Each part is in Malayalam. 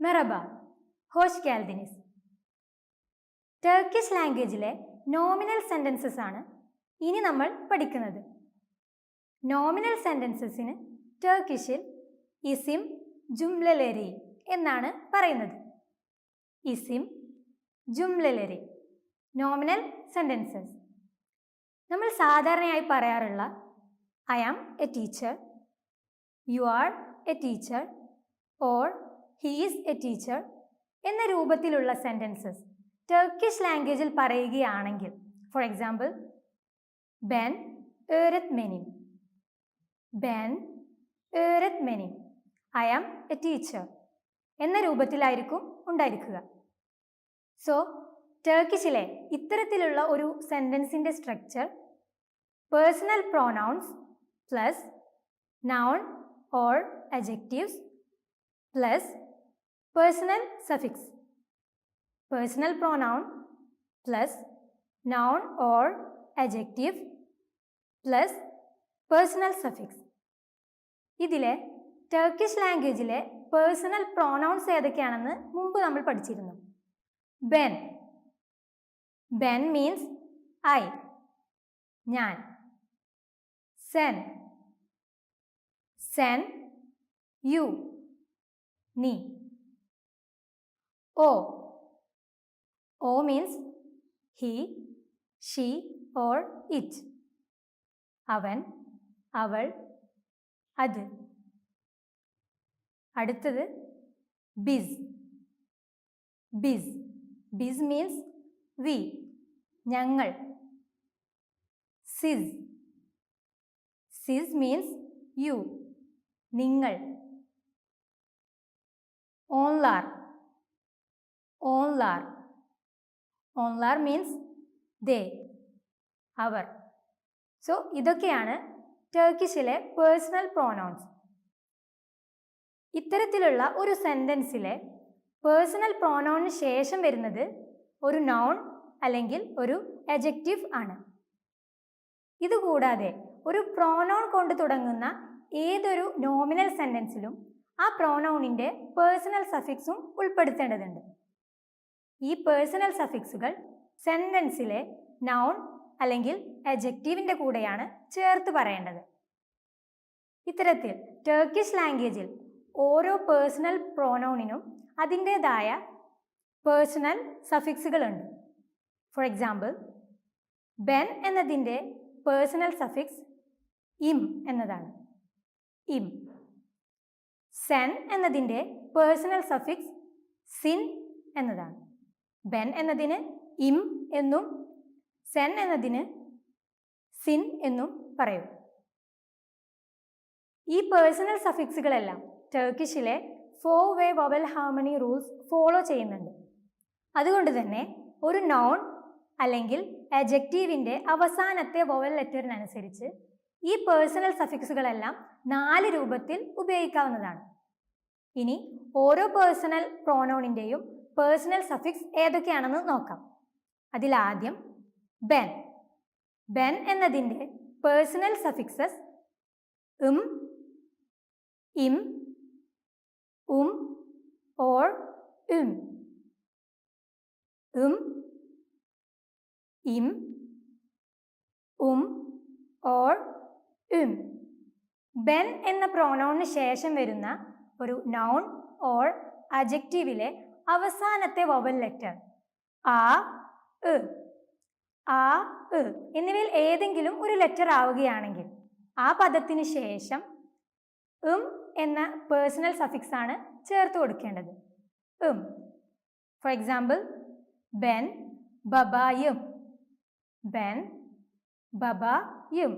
മെറബ, ഹോഷ് ഗാൽദിനിസ്. ടർക്കിഷ് ലാംഗ്വേജിലെ നോമിനൽ സെൻറ്റൻസസ് ആണ് ഇനി നമ്മൾ പഠിക്കുന്നത്. നോമിനൽ സെൻറ്റൻസസിന് ടർക്കിഷിൽ ഇസിം ജുംലലെരി എന്നാണ് പറയുന്നത്. ഇസിം ജുംലലെരി നോമിനൽ സെൻറ്റൻസസ്. നമ്മൾ സാധാരണയായി പറയാറുള്ള I am a teacher, you are a teacher or he is a teacher എന്ന രൂപത്തിലുള്ള സെൻറ്റൻസസ് ടർക്കിഷ് ലാംഗ്വേജിൽ പറയുകയാണെങ്കിൽ, ഫോർ എക്സാമ്പിൾ ബെൻ öğretmenim, ബെൻ öğretmenim, I am a teacher എന്ന രൂപത്തിലായിരിക്കും ഉണ്ടായിരിക്കുക. സോ ടർക്കിഷിലെ ഇത്തരത്തിലുള്ള ഒരു സെൻറ്റൻസിൻ്റെ structure personal pronouns plus noun or adjectives plus personal suffix. Personal pronoun plus noun or adjective plus personal suffix. ഇതിലെ ടർക്കിഷ് ലാംഗ്വേജിലെ പേഴ്സണൽ പ്രോനൗൺസ് ഏതൊക്കെയാണെന്ന് മുമ്പ് നമ്മൾ പഠിച്ചിരുന്നു. ബെൻ, ബെൻ മീൻസ് ഐ, ഞാൻ. സെൻ, സെൻ യു, നീ. ഓ, ഓ means he, she or it, അവൻ, അവൾ, അത്. അടുത്തത് ബിസ്, ബിസ്, ബിസ് മീൻസ് വി, ഞങ്ങൾ. സിസ്, സിസ് മീൻസ് യു, നിങ്ങൾ. ഓൺലാർ, ഓൺലാർ, ഓൺലാർ മീൻസ് ദേ, അവർ. സോ ഇതൊക്കെയാണ് ടർക്കിഷിലെ പേഴ്സണൽ പ്രോനൗൺസ്. ഇത്തരത്തിലുള്ള ഒരു സെൻറ്റൻസിലെ പേഴ്സണൽ പ്രോനൗണിന് ശേഷം വരുന്നത് ഒരു നൗൺ അല്ലെങ്കിൽ ഒരു adjective ആണ്. ഇതുകൂടാതെ ഒരു പ്രോനൗൺ കൊണ്ട് തുടങ്ങുന്ന ഏതൊരു നോമിനൽ സെൻറ്റൻസിലും ആ പ്രോനൗണിൻ്റെ പേഴ്സണൽ സഫിക്സും ഉൾപ്പെടുത്തേണ്ടതുണ്ട്. ഈ പേഴ്സണൽ സഫിക്സുകൾ സെൻറ്റൻസിലെ നൗൺ അല്ലെങ്കിൽ adjectiveൻ്റെ കൂടെയാണ് ചേർത്ത് പറയേണ്ടത്. ഇത്തരത്തിൽ ടർക്കിഷ് ലാംഗ്വേജിൽ ഓരോ പേഴ്സണൽ പ്രോനൗണിനും അതിൻ്റേതായ പേഴ്സണൽ സഫിക്സുകളുണ്ട്. ഫോർ എക്സാമ്പിൾ ബെൻ എന്നതിൻ്റെ പേഴ്സണൽ സഫിക്സ് ഇം എന്നതാണ്, ഇം. സെൻ എന്നതിൻ്റെ പേഴ്സണൽ സഫിക്സ് സിൻ എന്നതാണ്. ബെൻ എന്നതിന് ഇം എന്നും സെൻ എന്നതിന് സിൻ എന്നും പറയും. ഈ പേഴ്സണൽ സഫിക്സുകളെല്ലാം ടർക്കിഷിലെ 4-way vowel harmony rules follow ചെയ്യുന്നുണ്ട്. അതുകൊണ്ട് തന്നെ ഒരു നൗൺ അല്ലെങ്കിൽ adjectiveൻ്റെ അവസാനത്തെ വവൽ ലെറ്ററിനനുസരിച്ച് ഈ പേഴ്സണൽ സഫിക്സുകളെല്ലാം 4 രൂപത്തിൽ ഉപയോഗിക്കാവുന്നതാണ്. ഇനി ഓരോ പേഴ്സണൽ പ്രോനൗണിൻ്റെയും പേഴ്സണൽ സഫിക്സ് ഏതൊക്കെയാണെന്ന് നോക്കാം. അതിലാദ്യം ബെൻ. ബെൻ എന്നതിൻ്റെ personal suffixes hmm, or hmm, or hmm. Ben എന്ന പ്രോനൗണിന് ശേഷം വരുന്ന ഒരു നൗൺ ഓർ adjectiveലെ അവസാനത്തെ വവൽ ലെറ്റർ ആ, എന്നിവയിൽ ഏതെങ്കിലും ഒരു ലെറ്റർ ആവുകയാണെങ്കിൽ ആ പദത്തിന് ശേഷം എന്ന പേഴ്സണൽ സഫിക്സ് ആണ് ചേർത്ത് കൊടുക്കേണ്ടത്. ഫോർ എക്സാമ്പിൾ ബെൻ ബബായും, ബെൻ ബബായും,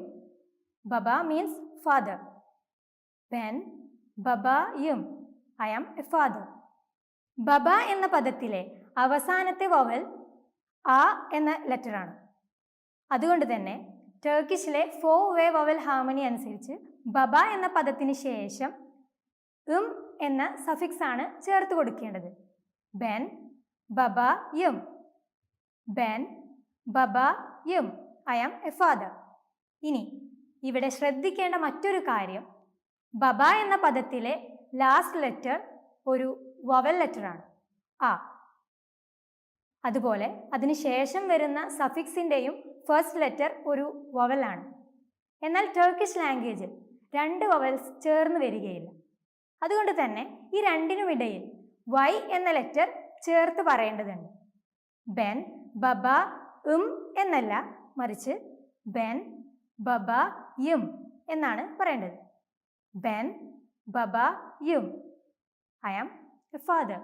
ബബ മീൻസ് ഫാദർ. ബെൻ ബബായും, ഐ ആം എ ഫാദർ. ബബ എന്ന പദത്തിലെ അവസാനത്തെ വവൽ ആ എന്ന ലെറ്ററാണ്. അതുകൊണ്ട് തന്നെ ടർക്കിഷിലെ 4-way വവൽ ഹാർമണി അനുസരിച്ച് ബബ എന്ന പദത്തിന് ശേഷം എന്ന സഫിക്സ് ആണ് ചേർത്ത് കൊടുക്കേണ്ടത്. ബെൻ ബബായും, ബെൻ ബബായും, ഐ ആം എ ഫാദർ. ഇനി ഇവിടെ ശ്രദ്ധിക്കേണ്ട മറ്റൊരു കാര്യം, ബബ എന്ന പദത്തിലെ ലാസ്റ്റ് ലെറ്റർ ഒരു വവൽ ലെറ്ററാണ് ആ. അതുപോലെ അതിന് ശേഷം വരുന്ന സഫിക്സിൻ്റെയും ഫസ്റ്റ് ലെറ്റർ ഒരു വവലാണ്. എന്നാൽ ടർക്കിഷ് ലാംഗ്വേജിൽ 2 വവൽസ് ചേർന്ന് വരികയില്ല. അതുകൊണ്ട് തന്നെ ഈ രണ്ടിനുമിടയിൽ വൈ എന്ന ലെറ്റർ ചേർത്ത് പറയേണ്ടതുണ്ട്. ബെൻ, ബബ, എന്നല്ല, മറിച്ച് ബെൻ, ബബ, എന്നാണ് പറയേണ്ടത്. ബെൻ, ബബ, ഐ ആം എ ഫാദർ.